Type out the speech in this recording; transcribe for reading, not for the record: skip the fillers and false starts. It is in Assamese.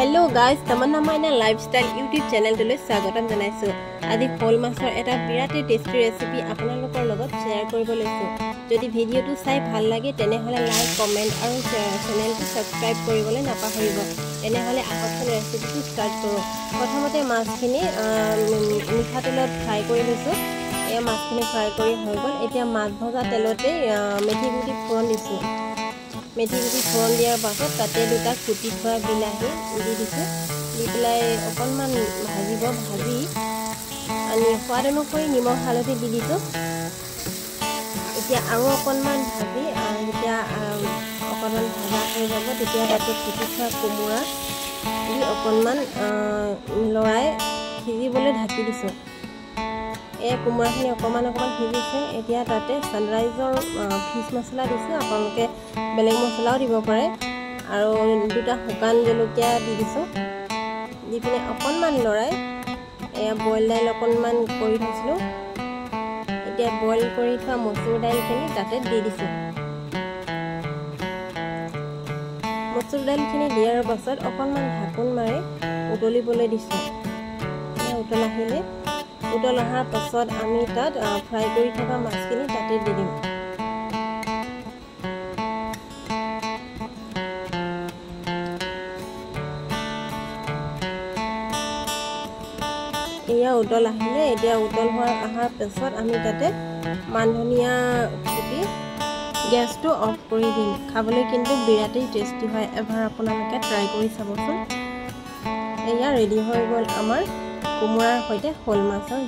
हेलो गाइस तमन्ना माइना लाइफस्टाइल यूट्यूब चैनल टले स्वागतम जनाइছো আজি ফল মাছৰ এটা বিৰাট টেস্টি ৰেচিপি আপোনালোকৰ লগত শেয়াৰ কৰিব লৈছো যদি ভিডিওটো চাই ভাল লাগে তেনেহলে লাইক কমেন্ট আৰু চেনেলটো সাবস্ক্ৰাইব কৰিবলৈ নাপাহৰিব তেনেহলে আহকচোন ৰেচিপিটো ষ্টাৰ্ট কৰো প্ৰথমতে মাছখিনি মিঠা তেলত ফ্ৰাই কৰি লৈছো এই মাছখিনি ফ্ৰাই কৰি হৈ গল এতিয়া মাছ ভজা তেলতে মেথি গুটি ফোৰণ দিছো मेथी गुटी फोरन दियार पाছত ताते दुटा कुटी थोआ बिलाही দি দিছো দি পেলাই অকনমান ভাজিব ভাজি আনি সোৱাদ অনুসৰি নিমখ হালধি দি দিছো এতিয়া আৰু অকনমান ভাজি এতিয়া অকনমান ভাজা হৈ যাব তেতিয়া তাতে কুটি থোৱা কোমোৰা দি অকনমান লৰাই সিজিবলৈ ঢাকি দিছো এই কোমৰাখিনি অকমান সিজিছে এতিয়া তাতে সানৰাইজৰ ফিশ মছলা দিছো আপোনালোকে বেলেগ মছলাও দিব পাৰে আৰু দুটা শুকান জলকীয়া দি দিছো দি পিনে অকনমান লৰাই এয়া বইল দাইল অকনমান কৰি থৈছিলো এতিয়া বইল কৰি থোৱা মচুৰ দাইলখিনি তাতে দি দিছো মচুৰ দাইলখিনি দিয়াৰ পাছত অকনমান ঢাকন মাৰি উতলিবলৈ দিছো এয়া উতল আহিলে উতল অহাৰ পাছত আমি তাত ফ্ৰাই কৰি থকা মাছখিনি তাতে দি দিম এয়া উতল আহিলে এতিয়া উতল অহাৰ পাছত আমি তাতে মান ধনিয়া কুটি গেছটো অফ কৰি দিম খাবলৈ কিন্তু বিৰাটেই টেস্টি হয় এবাৰ আপোনালোকে ট্ৰাই কৰি চাবচোন এয়া ৰেডি হৈ গ'ল আমাৰ কোমোৰাৰ সৈতে শ'ল মাছৰ